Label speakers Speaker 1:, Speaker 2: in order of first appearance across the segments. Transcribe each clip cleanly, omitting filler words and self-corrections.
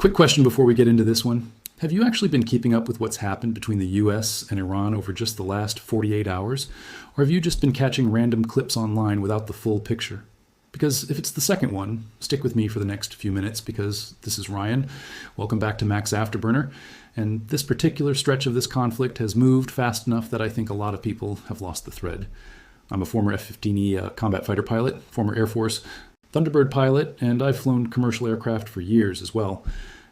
Speaker 1: Quick question before we get into this one. Have you actually been keeping up with what's happened between the US and Iran over just the last 48 hours? Or have you just been catching random clips online without the full picture? Because if it's the second one, stick with me for the next few minutes because this is Ryan. Welcome back to Max Afterburner. And this particular stretch of this conflict has moved fast enough that I think a lot of people have lost the thread. I'm a former F-15E combat fighter pilot, former Air Force Thunderbird pilot, and I've flown commercial aircraft for years as well.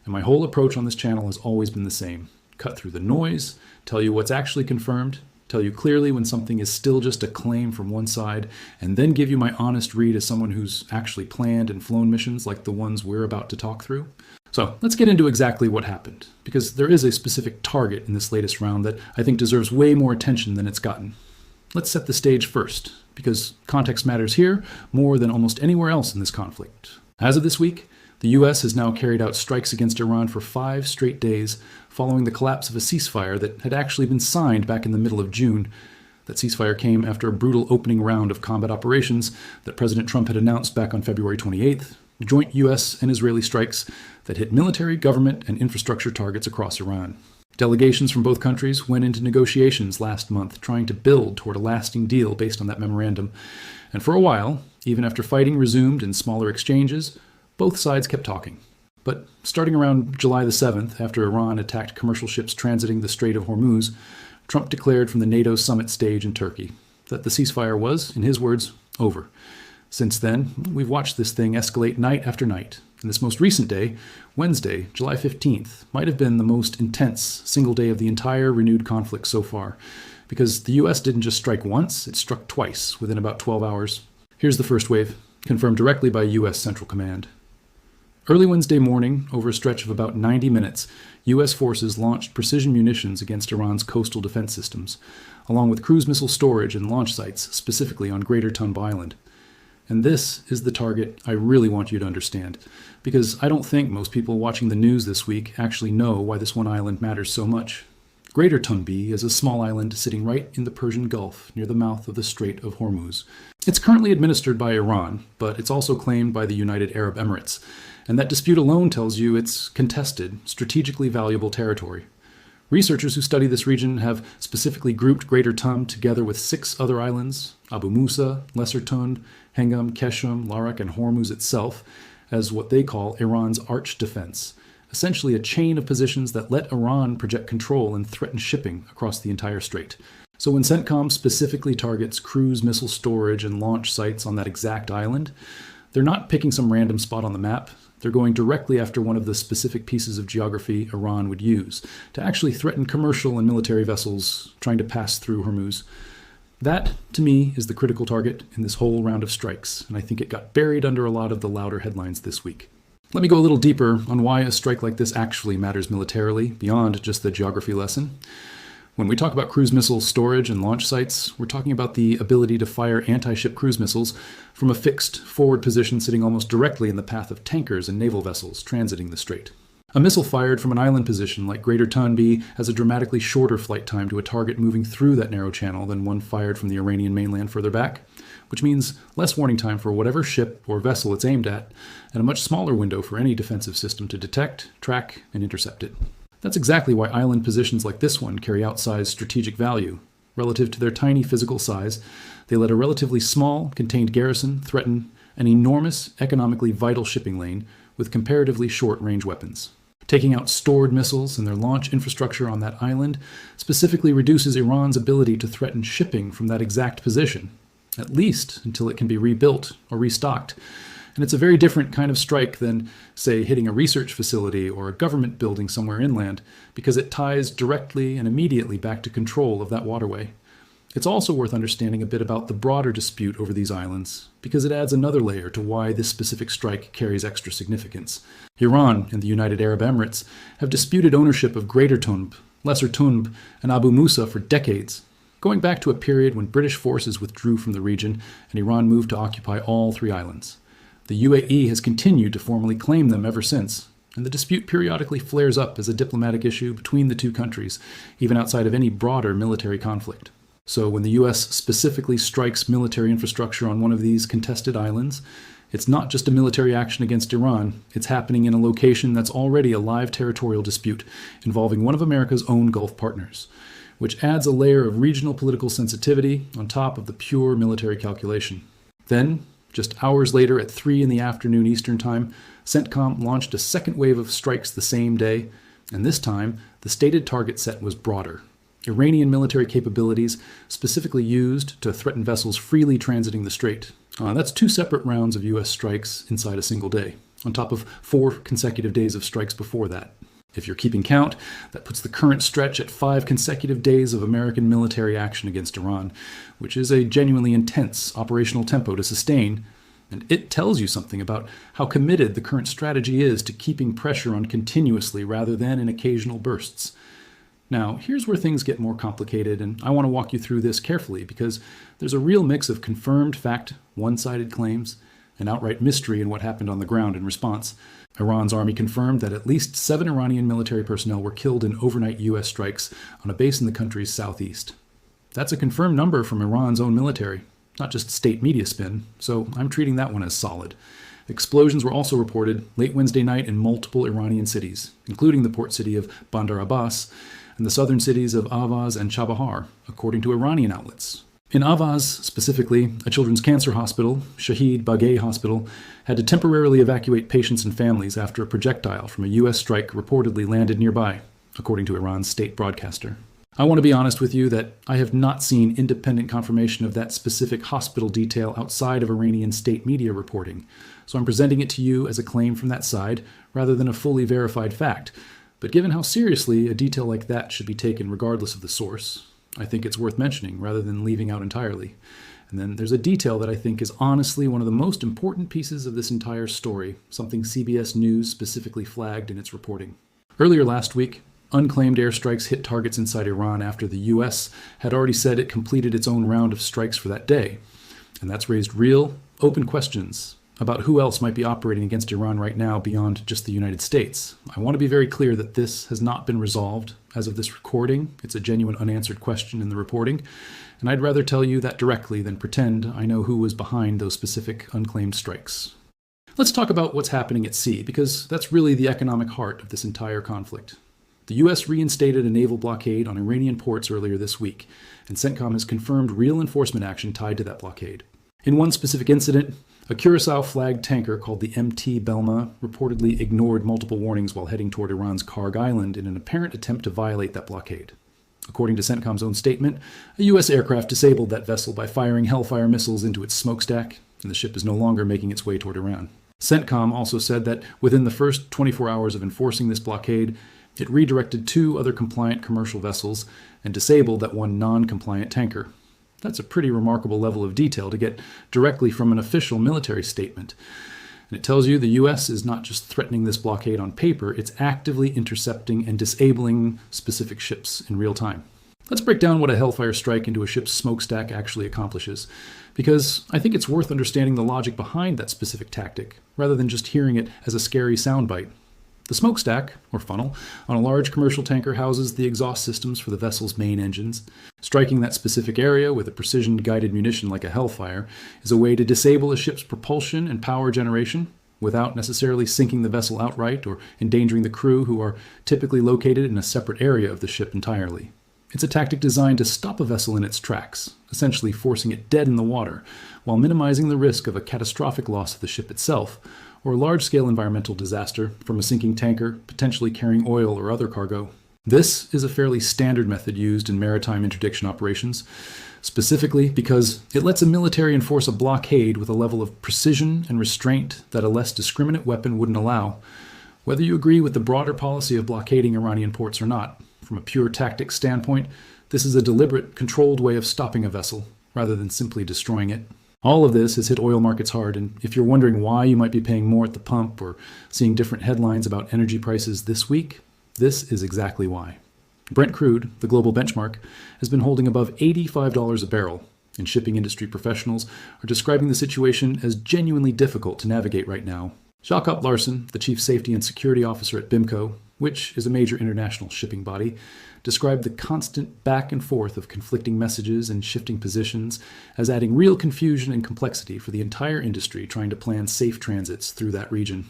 Speaker 1: And my whole approach on this channel has always been the same. Cut through the noise, tell you what's actually confirmed, tell you clearly when something is still just a claim from one side, and then give you my honest read as someone who's actually planned and flown missions like the ones we're about to talk through. So let's get into exactly what happened, because there is a specific target in this latest round that I think deserves way more attention than it's gotten. Let's set the stage first, because context matters here more than almost anywhere else in this conflict. As of this week, the US has now carried out strikes against Iran for 5 straight days following the collapse of a ceasefire that had actually been signed back in the middle of June. That ceasefire came after a brutal opening round of combat operations that President Trump had announced back on February 28th, joint US and Israeli strikes that hit military, government, and infrastructure targets across Iran. Delegations from both countries went into negotiations last month trying to build toward a lasting deal based on that memorandum. And for a while, even after fighting resumed in smaller exchanges, both sides kept talking. But starting around July the 7th, after Iran attacked commercial ships transiting the Strait of Hormuz, Trump declared from the NATO summit stage in Turkey that the ceasefire was, in his words, over. Since then, we've watched this thing escalate night after night. And this most recent day, Wednesday, July 15th, might have been the most intense single day of the entire renewed conflict so far, because the US didn't just strike once, it struck twice within about 12 hours. Here's the first wave, confirmed directly by US Central Command. Early Wednesday morning, over a stretch of about 90 minutes, US forces launched precision munitions against Iran's coastal defense systems, along with cruise missile storage and launch sites, specifically on Greater Tunb Island. And this is the target I really want you to understand, because I don't think most people watching the news this week actually know why this one island matters so much. Greater Tunb is a small island sitting right in the Persian Gulf near the mouth of the Strait of Hormuz. It's currently administered by Iran, but it's also claimed by the United Arab Emirates, and that dispute alone tells you it's contested, strategically valuable territory. Researchers who study this region have specifically grouped Greater Tunb together with 6 other islands, Abu Musa, Lesser Tund, Hengam, Keshem, Larak, and Hormuz itself, as what they call Iran's arch defense, essentially a chain of positions that let Iran project control and threaten shipping across the entire strait. So when CENTCOM specifically targets cruise missile storage and launch sites on that exact island, they're not picking some random spot on the map. They're going directly after one of the specific pieces of geography Iran would use to actually threaten commercial and military vessels trying to pass through Hormuz. That, to me, is the critical target in this whole round of strikes, and I think it got buried under a lot of the louder headlines this week. Let me go a little deeper on why a strike like this actually matters militarily, beyond just the geography lesson. When we talk about cruise missile storage and launch sites, we're talking about the ability to fire anti-ship cruise missiles from a fixed forward position sitting almost directly in the path of tankers and naval vessels transiting the strait. A missile fired from an island position like Greater Tunb has a dramatically shorter flight time to a target moving through that narrow channel than one fired from the Iranian mainland further back, which means less warning time for whatever ship or vessel it's aimed at, and a much smaller window for any defensive system to detect, track, and intercept it. That's exactly why island positions like this one carry outsized strategic value. Relative to their tiny physical size, they let a relatively small, contained garrison threaten an enormous, economically vital shipping lane with comparatively short-range weapons. Taking out stored missiles and their launch infrastructure on that island specifically reduces Iran's ability to threaten shipping from that exact position, at least until it can be rebuilt or restocked. And it's a very different kind of strike than, say, hitting a research facility or a government building somewhere inland, because it ties directly and immediately back to control of that waterway. It's also worth understanding a bit about the broader dispute over these islands, because it adds another layer to why this specific strike carries extra significance. Iran and the United Arab Emirates have disputed ownership of Greater Tunb, Lesser Tund, and Abu Musa for decades, going back to a period when British forces withdrew from the region and Iran moved to occupy all 3 islands. The UAE has continued to formally claim them ever since, and the dispute periodically flares up as a diplomatic issue between the 2 countries, even outside of any broader military conflict. So when the US specifically strikes military infrastructure on one of these contested islands, It's not just a military action against Iran, it's happening in a location that's already a live territorial dispute involving one of America's own Gulf partners, which adds a layer of regional political sensitivity on top of the pure military calculation. Then, just hours later at 3 in the afternoon Eastern Time, CENTCOM launched a second wave of strikes the same day, and this time the stated target set was broader. Iranian military capabilities specifically used to threaten vessels freely transiting the strait. That's 2 separate rounds of U.S. strikes inside a single day, on top of 4 consecutive days of strikes before that. If you're keeping count, that puts the current stretch at 5 consecutive days of American military action against Iran, which is a genuinely intense operational tempo to sustain, and it tells you something about how committed the current strategy is to keeping pressure on continuously rather than in occasional bursts. Now, here's where things get more complicated, and I want to walk you through this carefully because there's a real mix of confirmed fact, one-sided claims, and outright mystery in what happened on the ground in response. Iran's army confirmed that at least 7 Iranian military personnel were killed in overnight U.S. strikes on a base in the country's southeast. That's a confirmed number from Iran's own military, not just state media spin, so I'm treating that one as solid. Explosions were also reported late Wednesday night in multiple Iranian cities, including the port city of Bandar Abbas and the southern cities of Avaz and Chabahar, according to Iranian outlets. In Avaz, specifically, a children's cancer hospital, Shahid Bagay Hospital, had to temporarily evacuate patients and families after a projectile from a U.S. strike reportedly landed nearby, according to Iran's state broadcaster. I want to be honest with you that I have not seen independent confirmation of that specific hospital detail outside of Iranian state media reporting, so I'm presenting it to you as a claim from that side rather than a fully verified fact. But given how seriously a detail like that should be taken regardless of the source, I think it's worth mentioning rather than leaving out entirely. And then there's a detail that I think is honestly one of the most important pieces of this entire story, something CBS News specifically flagged in its reporting. Earlier last week, unclaimed airstrikes hit targets inside Iran after the U.S. had already said it completed its own round of strikes for that day. And that's raised real, open questions about who else might be operating against Iran right now beyond just the United States. I want to be very clear that this has not been resolved as of this recording. It's a genuine unanswered question in the reporting, and I'd rather tell you that directly than pretend I know who was behind those specific unclaimed strikes. Let's talk about what's happening at sea, because that's really the economic heart of this entire conflict. The U.S. reinstated a naval blockade on Iranian ports earlier this week, and CENTCOM has confirmed real enforcement action tied to that blockade. In one specific incident, a Curacao-flagged tanker called the MT Belma reportedly ignored multiple warnings while heading toward Iran's Karg Island in an apparent attempt to violate that blockade. According to CENTCOM's own statement, a U.S. aircraft disabled that vessel by firing Hellfire missiles into its smokestack, and the ship is no longer making its way toward Iran. CENTCOM also said that within the first 24 hours of enforcing this blockade, it redirected 2 other compliant commercial vessels and disabled that one non-compliant tanker. That's a pretty remarkable level of detail to get directly from an official military statement. And it tells you the U.S. is not just threatening this blockade on paper, it's actively intercepting and disabling specific ships in real time. Let's break down what a Hellfire strike into a ship's smokestack actually accomplishes, because I think it's worth understanding the logic behind that specific tactic, rather than just hearing it as a scary soundbite. The smokestack, or funnel, on a large commercial tanker houses the exhaust systems for the vessel's main engines. Striking that specific area with a precision-guided munition like a Hellfire is a way to disable a ship's propulsion and power generation without necessarily sinking the vessel outright or endangering the crew who are typically located in a separate area of the ship entirely. It's a tactic designed to stop a vessel in its tracks, essentially forcing it dead in the water, while minimizing the risk of a catastrophic loss of the ship itself, or a large-scale environmental disaster from a sinking tanker potentially carrying oil or other cargo. This is a fairly standard method used in maritime interdiction operations, specifically because it lets a military enforce a blockade with a level of precision and restraint that a less discriminate weapon wouldn't allow. Whether you agree with the broader policy of blockading Iranian ports or not, from a pure tactics standpoint, this is a deliberate, controlled way of stopping a vessel, rather than simply destroying it. All of this has hit oil markets hard, and if you're wondering why you might be paying more at the pump or seeing different headlines about energy prices this week, this is exactly why. Brent crude, the global benchmark, has been holding above $85 a barrel, and shipping industry professionals are describing the situation as genuinely difficult to navigate right now. Jakob Larsen, the chief safety and security officer at BIMCO, which is a major international shipping body, described the constant back and forth of conflicting messages and shifting positions as adding real confusion and complexity for the entire industry trying to plan safe transits through that region.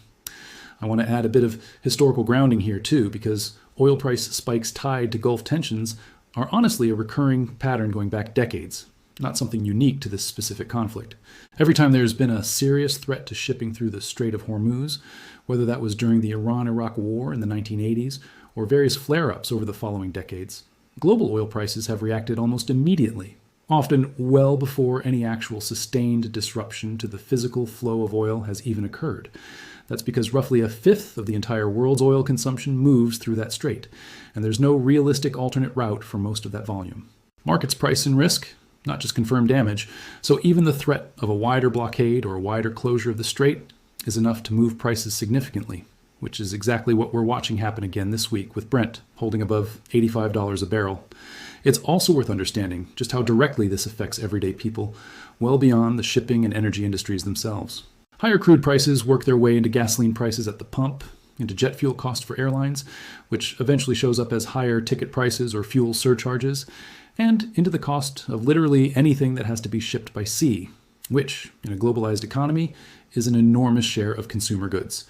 Speaker 1: I want to add a bit of historical grounding here too, because oil price spikes tied to Gulf tensions are honestly a recurring pattern going back decades, not something unique to this specific conflict. Every time there's been a serious threat to shipping through the Strait of Hormuz, whether that was during the Iran-Iraq War in the 1980s or various flare-ups over the following decades, global oil prices have reacted almost immediately, often well before any actual sustained disruption to the physical flow of oil has even occurred. That's because roughly a fifth of the entire world's oil consumption moves through that strait, and there's no realistic alternate route for most of that volume. Markets price in risk, not just confirmed damage, so even the threat of a wider blockade or a wider closure of the strait is enough to move prices significantly, which is exactly what we're watching happen again this week with Brent holding above $85 a barrel. It's also worth understanding just how directly this affects everyday people, well beyond the shipping and energy industries themselves. Higher crude prices work their way into gasoline prices at the pump, into jet fuel cost for airlines, which eventually shows up as higher ticket prices or fuel surcharges, and into the cost of literally anything that has to be shipped by sea, which, in a globalized economy, is an enormous share of consumer goods.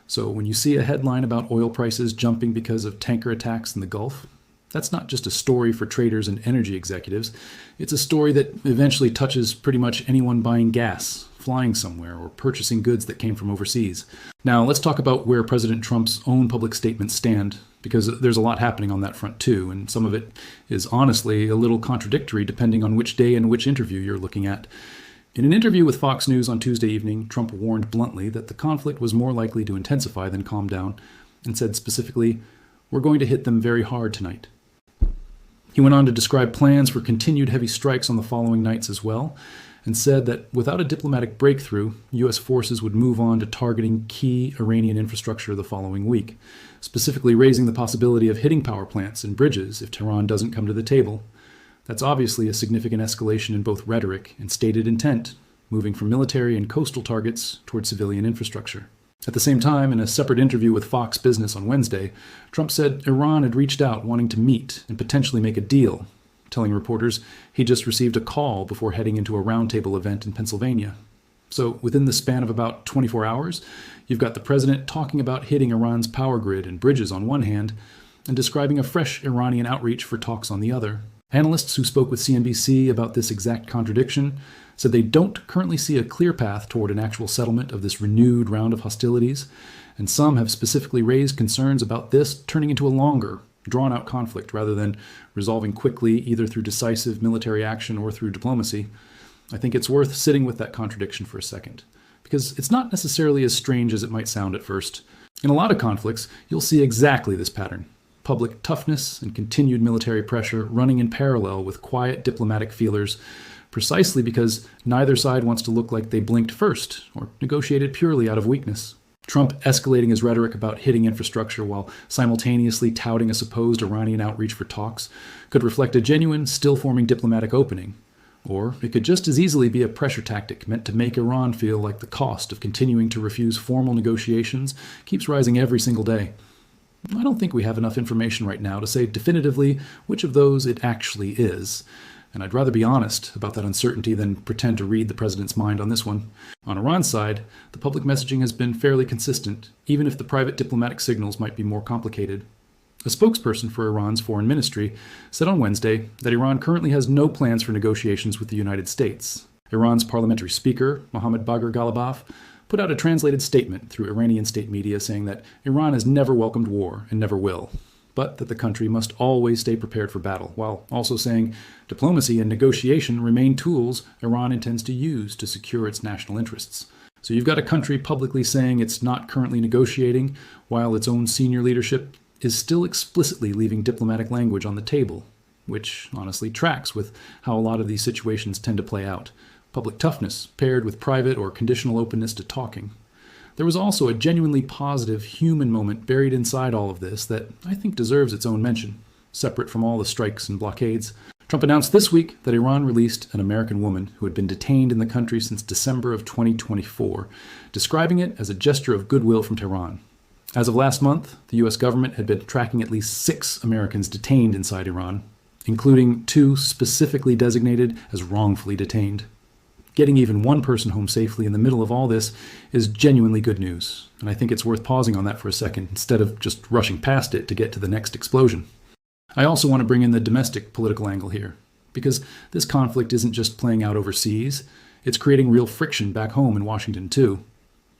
Speaker 1: So when you see a headline about oil prices jumping because of tanker attacks in the Gulf, that's not just a story for traders and energy executives. It's a story that eventually touches pretty much anyone buying gas, flying somewhere, or purchasing goods that came from overseas. Now, let's talk about where President Trump's own public statements stand, because there's a lot happening on that front too, and some of it is honestly a little contradictory depending on which day and which interview you're looking at. In an interview with Fox News on Tuesday evening, Trump warned bluntly that the conflict was more likely to intensify than calm down, and said specifically, "We're going to hit them very hard tonight." He went on to describe plans for continued heavy strikes on the following nights as well, and said that without a diplomatic breakthrough, U.S. forces would move on to targeting key Iranian infrastructure the following week, specifically raising the possibility of hitting power plants and bridges if Tehran doesn't come to the table. That's obviously a significant escalation in both rhetoric and stated intent, moving from military and coastal targets toward civilian infrastructure. At the same time, in a separate interview with Fox Business on Wednesday, Trump said Iran had reached out wanting to meet and potentially make a deal, telling reporters he just received a call before heading into a roundtable event in Pennsylvania. So within the span of about 24 hours, you've got the president talking about hitting Iran's power grid and bridges on one hand, and describing a fresh Iranian outreach for talks on the other. Analysts who spoke with CNBC about this exact contradiction said they don't currently see a clear path toward an actual settlement of this renewed round of hostilities, and some have specifically raised concerns about this turning into a longer, drawn-out conflict rather than resolving quickly either through decisive military action or through diplomacy. I think it's worth sitting with that contradiction for a second, because it's not necessarily as strange as it might sound at first. In a lot of conflicts, you'll see exactly this pattern. Public toughness and continued military pressure running in parallel with quiet diplomatic feelers, precisely because neither side wants to look like they blinked first or negotiated purely out of weakness. Trump escalating his rhetoric about hitting infrastructure while simultaneously touting a supposed Iranian outreach for talks could reflect a genuine, still-forming diplomatic opening. Or it could just as easily be a pressure tactic meant to make Iran feel like the cost of continuing to refuse formal negotiations keeps rising every single day. I don't think we have enough information right now to say definitively which of those it actually is, and I'd rather be honest about that uncertainty than pretend to read the president's mind on this one. On Iran's side, the public messaging has been fairly consistent, even if the private diplomatic signals might be more complicated. A spokesperson for Iran's foreign ministry said on Wednesday that Iran currently has no plans for negotiations with the United States. Iran's parliamentary speaker, Mohammad Bagher Ghalibaf, put out a translated statement through Iranian state media saying that Iran has never welcomed war and never will, but that the country must always stay prepared for battle, while also saying diplomacy and negotiation remain tools Iran intends to use to secure its national interests. So you've got a country publicly saying it's not currently negotiating, while its own senior leadership is still explicitly leaving diplomatic language on the table, which honestly tracks with how a lot of these situations tend to play out. Public toughness paired with private or conditional openness to talking. There was also a genuinely positive human moment buried inside all of this that I think deserves its own mention, separate from all the strikes and blockades. Trump announced this week that Iran released an American woman who had been detained in the country since December of 2024, describing it as a gesture of goodwill from Tehran. As of last month, the US government had been tracking at least 6 Americans detained inside Iran, including 2 specifically designated as wrongfully detained. Getting even one person home safely in the middle of all this is genuinely good news, and I think it's worth pausing on that for a second instead of just rushing past it to get to the next explosion. I also want to bring in the domestic political angle here, because this conflict isn't just playing out overseas, it's creating real friction back home in Washington too.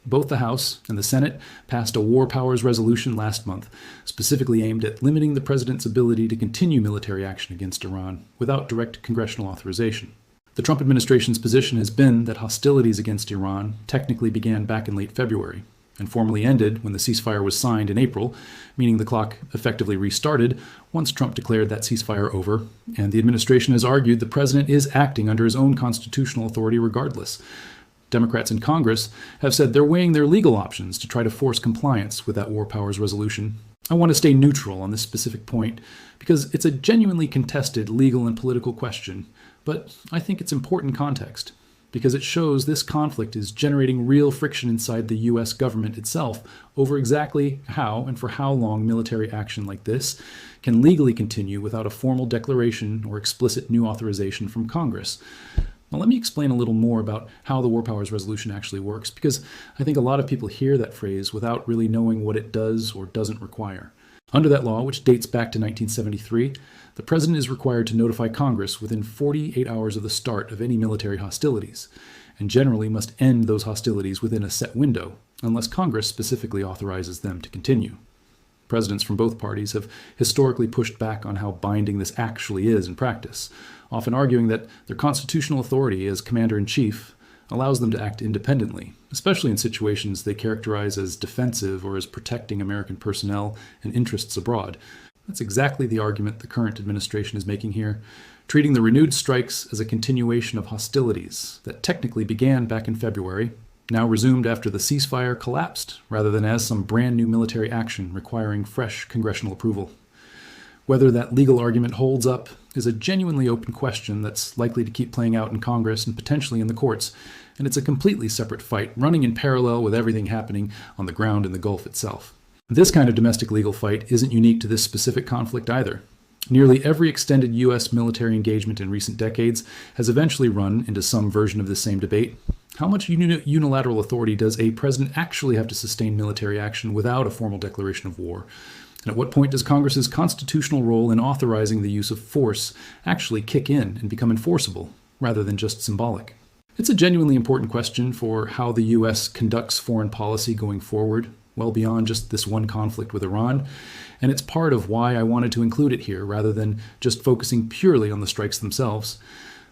Speaker 1: Both the House and the Senate passed a war powers resolution last month, specifically aimed at limiting the president's ability to continue military action against Iran without direct congressional authorization. The Trump administration's position has been that hostilities against Iran technically began back in late February and formally ended when the ceasefire was signed in April, meaning the clock effectively restarted once Trump declared that ceasefire over, and the administration has argued the president is acting under his own constitutional authority regardless. Democrats in Congress have said they're weighing their legal options to try to force compliance with that war powers resolution. I want to stay neutral on this specific point because it's a genuinely contested legal and political question, but I think it's important context because it shows this conflict is generating real friction inside the US government itself over exactly how and for how long military action like this can legally continue without a formal declaration or explicit new authorization from Congress. Now, let me explain a little more about how the War Powers Resolution actually works, because I think a lot of people hear that phrase without really knowing what it does or doesn't require. Under that law, which dates back to 1973, the president is required to notify Congress within 48 hours of the start of any military hostilities, and generally must end those hostilities within a set window, unless Congress specifically authorizes them to continue. Presidents from both parties have historically pushed back on how binding this actually is in practice, often arguing that their constitutional authority as commander-in-chief allows them to act independently, especially in situations they characterize as defensive or as protecting American personnel and interests abroad. That's exactly the argument the current administration is making here, treating the renewed strikes as a continuation of hostilities that technically began back in February, now resumed after the ceasefire collapsed, rather than as some brand new military action requiring fresh congressional approval. Whether that legal argument holds up is a genuinely open question that's likely to keep playing out in Congress and potentially in the courts, and it's a completely separate fight running in parallel with everything happening on the ground in the Gulf itself. This kind of domestic legal fight isn't unique to this specific conflict either. Nearly every extended U.S. military engagement in recent decades has eventually run into some version of this same debate. How much unilateral authority does a president actually have to sustain military action without a formal declaration of war? And at what point does Congress's constitutional role in authorizing the use of force actually kick in and become enforceable, rather than just symbolic? It's a genuinely important question for how the U.S. conducts foreign policy going forward, well beyond just this one conflict with Iran, and it's part of why I wanted to include it here, rather than just focusing purely on the strikes themselves.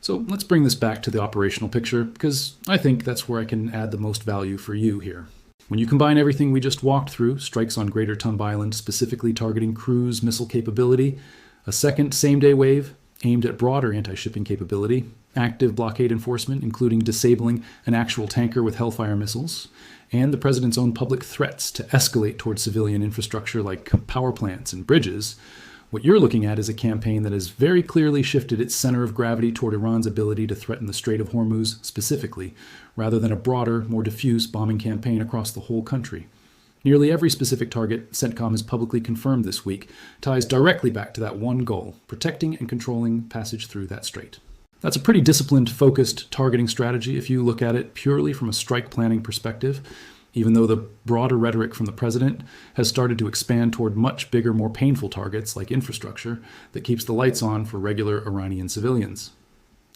Speaker 1: So let's bring this back to the operational picture, because I think that's where I can add the most value for you here. When you combine everything we just walked through, strikes on Greater Tunb Island specifically targeting cruise missile capability, a second same-day wave aimed at broader anti-shipping capability, active blockade enforcement, including disabling an actual tanker with Hellfire missiles, and the president's own public threats to escalate towards civilian infrastructure like power plants and bridges, what you're looking at is a campaign that has very clearly shifted its center of gravity toward Iran's ability to threaten the Strait of Hormuz specifically, rather than a broader, more diffuse bombing campaign across the whole country. Nearly every specific target CENTCOM has publicly confirmed this week ties directly back to that one goal, protecting and controlling passage through that strait. That's a pretty disciplined, focused targeting strategy if you look at it purely from a strike planning perspective, even though the broader rhetoric from the president has started to expand toward much bigger, more painful targets like infrastructure that keeps the lights on for regular Iranian civilians.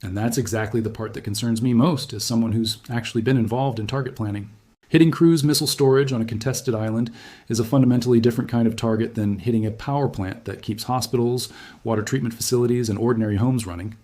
Speaker 1: And that's exactly the part that concerns me most as someone who's actually been involved in target planning. Hitting cruise missile storage on a contested island is a fundamentally different kind of target than hitting a power plant that keeps hospitals, water treatment facilities, and ordinary homes running.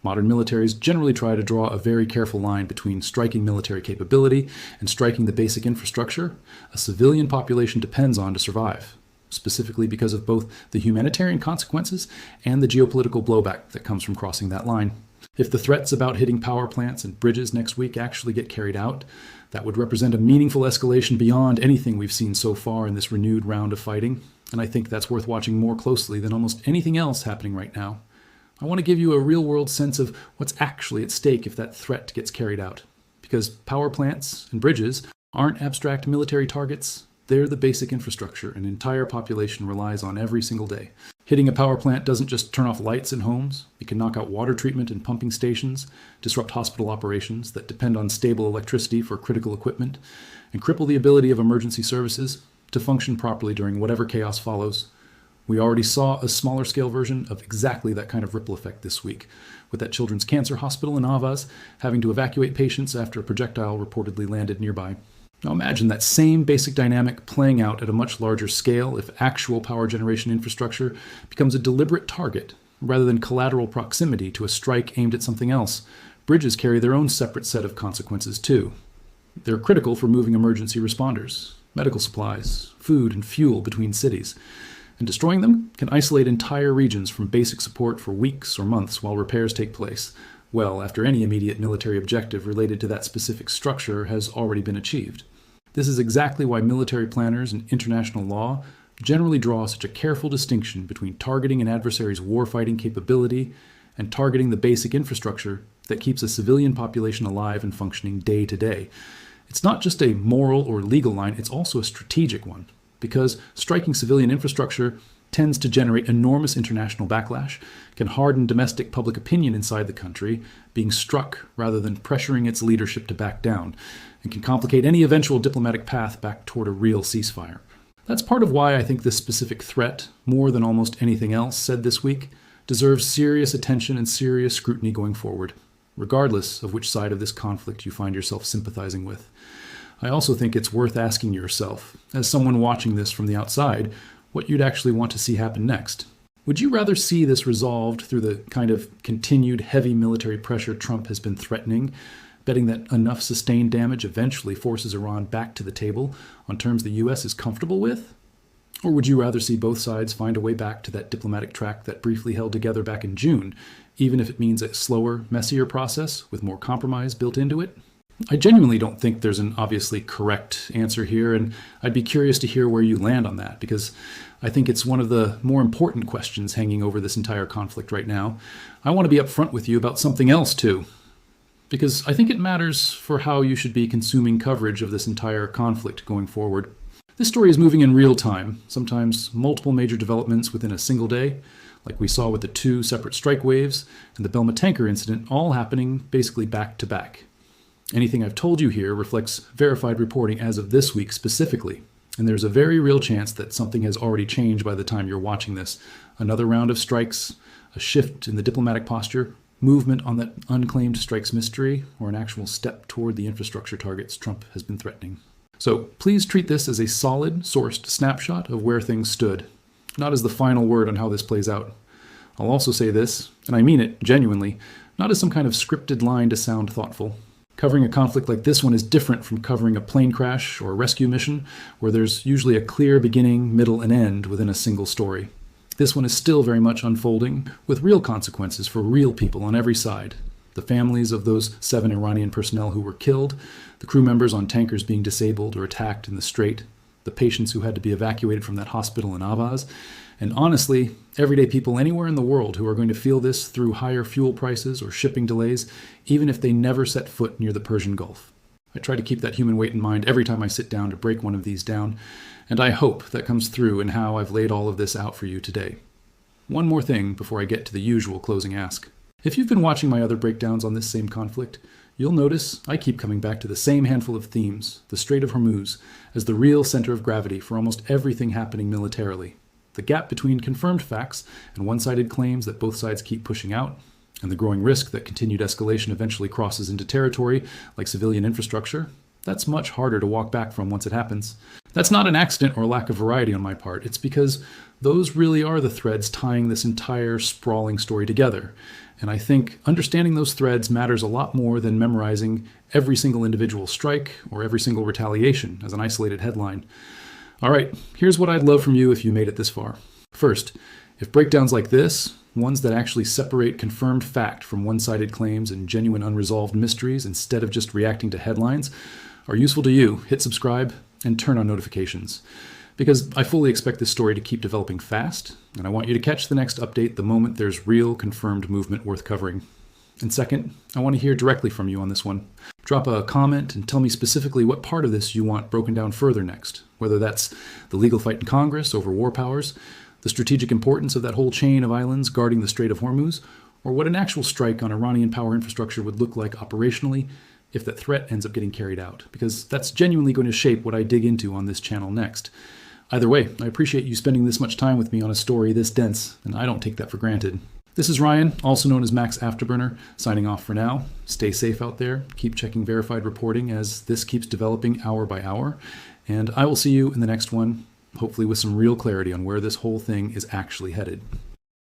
Speaker 1: Modern militaries generally try to draw a very careful line between striking military capability and striking the basic infrastructure a civilian population depends on to survive, specifically because of both the humanitarian consequences and the geopolitical blowback that comes from crossing that line. If the threats about hitting power plants and bridges next week actually get carried out, that would represent a meaningful escalation beyond anything we've seen so far in this renewed round of fighting, and I think that's worth watching more closely than almost anything else happening right now. I want to give you a real-world sense of what's actually at stake if that threat gets carried out. Because power plants and bridges aren't abstract military targets, They're the basic infrastructure an entire population relies on every single day. Hitting a power plant doesn't just turn off lights in homes. It can knock out water treatment and pumping stations, disrupt hospital operations that depend on stable electricity for critical equipment, and cripple the ability of emergency services to function properly during whatever chaos follows. We already saw a smaller scale version of exactly that kind of ripple effect this week, with that children's cancer hospital in Avaz having to evacuate patients after a projectile reportedly landed nearby. Now imagine that same basic dynamic playing out at a much larger scale if actual power generation infrastructure becomes a deliberate target rather than collateral proximity to a strike aimed at something else. Bridges carry their own separate set of consequences too. They're critical for moving emergency responders, medical supplies, food, and fuel between cities. And destroying them can isolate entire regions from basic support for weeks or months while repairs take place, well after any immediate military objective related to that specific structure has already been achieved. This is exactly why military planners and international law generally draw such a careful distinction between targeting an adversary's warfighting capability and targeting the basic infrastructure that keeps a civilian population alive and functioning day to day. It's not just a moral or legal line, it's also a strategic one, because striking civilian infrastructure tends to generate enormous international backlash, can harden domestic public opinion inside the country, being struck rather than pressuring its leadership to back down, and can complicate any eventual diplomatic path back toward a real ceasefire. That's part of why I think this specific threat, more than almost anything else said this week, deserves serious attention and serious scrutiny going forward, regardless of which side of this conflict you find yourself sympathizing with. I also think it's worth asking yourself, as someone watching this from the outside, what you'd actually want to see happen next. Would you rather see this resolved through the kind of continued heavy military pressure Trump has been threatening, betting that enough sustained damage eventually forces Iran back to the table on terms the US is comfortable with? Or would you rather see both sides find a way back to that diplomatic track that briefly held together back in June, even if it means a slower, messier process with more compromise built into it? I genuinely don't think there's an obviously correct answer here, and I'd be curious to hear where you land on that, because I think it's one of the more important questions hanging over this entire conflict right now. I want to be upfront with you about something else too, because I think it matters for how you should be consuming coverage of this entire conflict going forward. This story is moving in real time, sometimes multiple major developments within a single day, like we saw with the 2 separate strike waves and the Belma tanker incident, all happening basically back to back. Anything I've told you here reflects verified reporting as of this week specifically, and there's a very real chance that something has already changed by the time you're watching this. Another round of strikes, a shift in the diplomatic posture, movement on that unclaimed strikes mystery, or an actual step toward the infrastructure targets Trump has been threatening. So please treat this as a solid, sourced snapshot of where things stood, not as the final word on how this plays out. I'll also say this, and I mean it genuinely, not as some kind of scripted line to sound thoughtful. Covering a conflict like this one is different from covering a plane crash or a rescue mission, where there's usually a clear beginning, middle, and end within a single story. This one is still very much unfolding, with real consequences for real people on every side. The families of those 7 Iranian personnel who were killed, the crew members on tankers being disabled or attacked in the Strait, the patients who had to be evacuated from that hospital in Avaz, and honestly, everyday people anywhere in the world who are going to feel this through higher fuel prices or shipping delays, even if they never set foot near the Persian Gulf. I try to keep that human weight in mind every time I sit down to break one of these down, and I hope that comes through in how I've laid all of this out for you today. One more thing before I get to the usual closing ask. If you've been watching my other breakdowns on this same conflict, you'll notice I keep coming back to the same handful of themes, the Strait of Hormuz, as the real center of gravity for almost everything happening militarily. The gap between confirmed facts and one-sided claims that both sides keep pushing out, and the growing risk that continued escalation eventually crosses into territory like civilian infrastructure, that's much harder to walk back from once it happens. That's not an accident or a lack of variety on my part. It's because those really are the threads tying this entire sprawling story together. And I think understanding those threads matters a lot more than memorizing every single individual strike or every single retaliation as an isolated headline. All right, here's what I'd love from you if you made it this far. First, if breakdowns like this, ones that actually separate confirmed fact from one-sided claims and genuine unresolved mysteries instead of just reacting to headlines, are useful to you, hit subscribe and turn on notifications. Because I fully expect this story to keep developing fast, and I want you to catch the next update the moment there's real confirmed movement worth covering. And second, I want to hear directly from you on this one. Drop a comment and tell me specifically what part of this you want broken down further next, whether that's the legal fight in Congress over war powers, the strategic importance of that whole chain of islands guarding the Strait of Hormuz, or what an actual strike on Iranian power infrastructure would look like operationally if that threat ends up getting carried out, because that's genuinely going to shape what I dig into on this channel next. Either way, I appreciate you spending this much time with me on a story this dense, and I don't take that for granted. This is Ryan, also known as Max Afterburner, signing off for now. Stay safe out there, keep checking verified reporting as this keeps developing hour by hour, and I will see you in the next one, hopefully with some real clarity on where this whole thing is actually headed.